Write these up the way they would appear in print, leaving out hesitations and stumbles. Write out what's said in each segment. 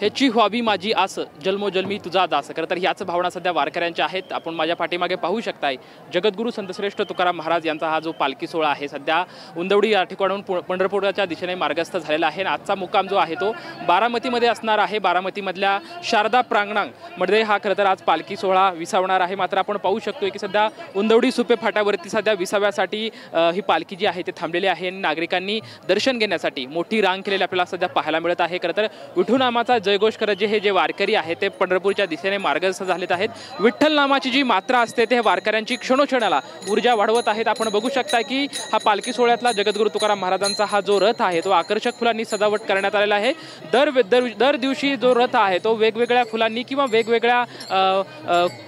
ह्याची व्हावी माझी आस जन्मोजन्मी तुझा दास। खरं तर ह्याच भावना सध्या वारकऱ्यांच्या आहेत। आपण माझ्या पाठीमागे पाहू शकताय जगद्गुरू संतश्रेष्ठ तुकाराम महाराज यांचा हा जो पालखी सोहळा आहे सध्या उंदवडी या ठिकाणाहून पंढरपूरच्या दिशेने मार्गस्थ झालेला आहे। आजचा मुक्काम जो आहे तो बारामतीमध्ये असणार आहे। बारामतीमधल्या शारदा प्रांगणामध्ये हा खरं तर आज पालखी सोहळा विसावणार आहे। मात्र आपण पाहू शकतोय की सध्या उंदवडी सुपे फाट्यावरती सध्या विसाव्यासाठी ही पालखी जी आहे ते थांबलेली आहे। नागरिकांनी दर्शन घेण्यासाठी मोठी रांग केलेली आपल्याला सध्या पाहायला मिळत आहे। खरं तर विठुनामाचा जयघोष करत हे जे वारकरी आहेत ते पंढरपूरच्या दिशेने मार्गस्थ झालेत आहेत। विठ्ठल नामाची जी मात्रा असते ते वारकऱ्यांची क्षणोक्षणाला ऊर्जा वाढवत आहेत। आपण बघू शकता की हा पालखी सोहळ्यातला जगद्गुरू तुकाराम महाराजांचा हा जो रथ आहे तो आकर्षक फुलांनी सजावट करण्यात आलेला आहे। दर दिवशी जो रथ आहे तो वेगवेगळ्या फुलांनी किंवा वेगवेगळ्या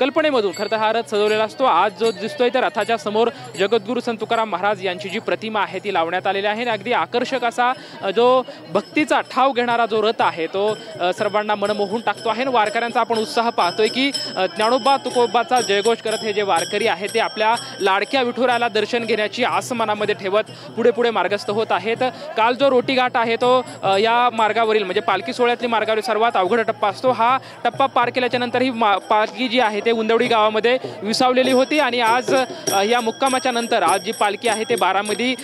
कल्पनेमधून खरं तर हा रथ सजवलेला असतो। आज जो दिसतोय तर रथाच्या समोर जगद्गुरू संत तुकाराम महाराज यांची जी प्रतिमा आहे ती लावण्यात आलेली आहे। अगदी आकर्षक असा जो भक्तीचा ठाव घेणारा जो रथ आहे तो सर्वांना मनमोहून टाकतो आहे। वारकऱ्यांचा आपण उत्साह पाहतोय की ज्ञानोबा तुकोबाचा जयघोष करत हे जे वारकरी आहेत ते आपल्या लाडक्या विठुरायाला दर्शन घेण्याची आस मनामध्ये ठेवत पुढे पुढे मार्गस्थ होत आहेत। काल जो रोटी घाट आहे तो या मार्गावरील म्हणजे पालखी सोहळ्यातली मार्गावरील सर्वात अवघड टप्पा असतो। हा टप्पा पार केल्याच्या नंतर ही पालखी जी आहे ते उंदवडी गावामध्ये विसावलेली होती आणि आज या मुक्कामाच्या नंतर आज जी पालखी आहे ते बारामती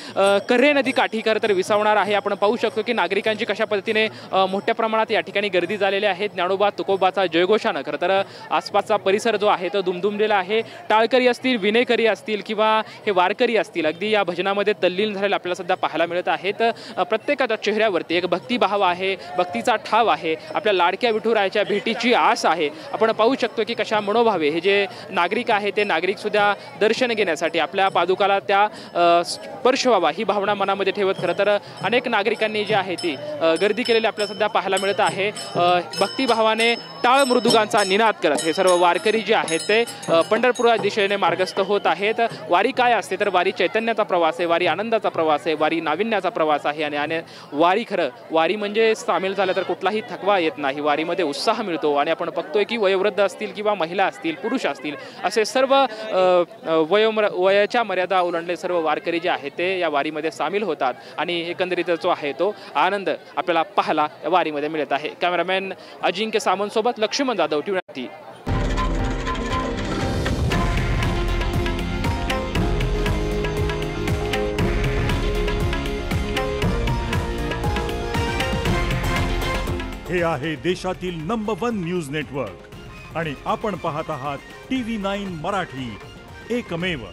कर्हे नदी काठी खरं तर विसावणार आहे। आपण पाहू शकतो की नागरिकांची कशा पद्धतीने मोठ्या प्रमाणात या ठिकाणी गर्दी झालेली आहे। ज्ञानोबा तुकोबाचा जयघोषानं खरं तर आसपासचा परिसर जो आहे तो दुमदुमलेला आहे। टाळकरी असतील, विनेकरी असतील किंवा हे वारकरी असतील अगदी या भजनामध्ये तल्लीन झालेले आपल्याला सध्या पाहायला मिळत आहेत। प्रत्येकाच्या चेहऱ्यावरती एक भक्तिभाव आहे, भक्तीचा ठाव आहे, आपल्या लाडक्या विठुरायाच्या भेटीची आस आहे। आपण पाहू शकतो की कशा मनोभावे हे जे नागरिक आहे ते नागरिक सुद्धा दर्शन घेण्यासाठी आपल्या पादुकाला त्या स्पर्श व्हावा ही भावना मनामध्ये ठेवत खरं तर अनेक नागरिकांनी जी आहे ती गर्दी केलेली आपल्याला सध्या पाहायला मिळत आहे। भक्तिभावाने टाळ मृदुगांचा निनाद करत हे सर्व वारकरी जे आहेत ते पंढरपूर दिशेने मार्गस्थ होत आहेत। वारी काय असते तर वारी चैतन्याचा प्रवास आहे, वारी आनंदाचा प्रवास आहे, वारी नाविन्याचा प्रवास आहे आणि वारी खरं वारी म्हणजे सामील झालं तर कुठलाही थकवा येत नाही, वारीमध्ये उत्साह मिळतो। आणि आपण बघतोय की वयोवृद्ध असतील किंवा महिला असतील, पुरुष असतील असे सर्व वयाच्या मर्यादा ओलांडले सर्व वारकरी जे आहेत ते या वारीमध्ये सामील होतात आणि एकंदरीत जो आहे तो आनंद आपल्याला पाहायला या वारीमध्ये मिळत आहे। कॅमेरामॅन अजिंक्य सामंत सोबत लक्ष्मण जाधव, टीव्ही। हे आहे देशातील नंबर 1 न्यूज नेटवर्क आणि आपण पाहत आहात TV9 मराठी, एकमेव।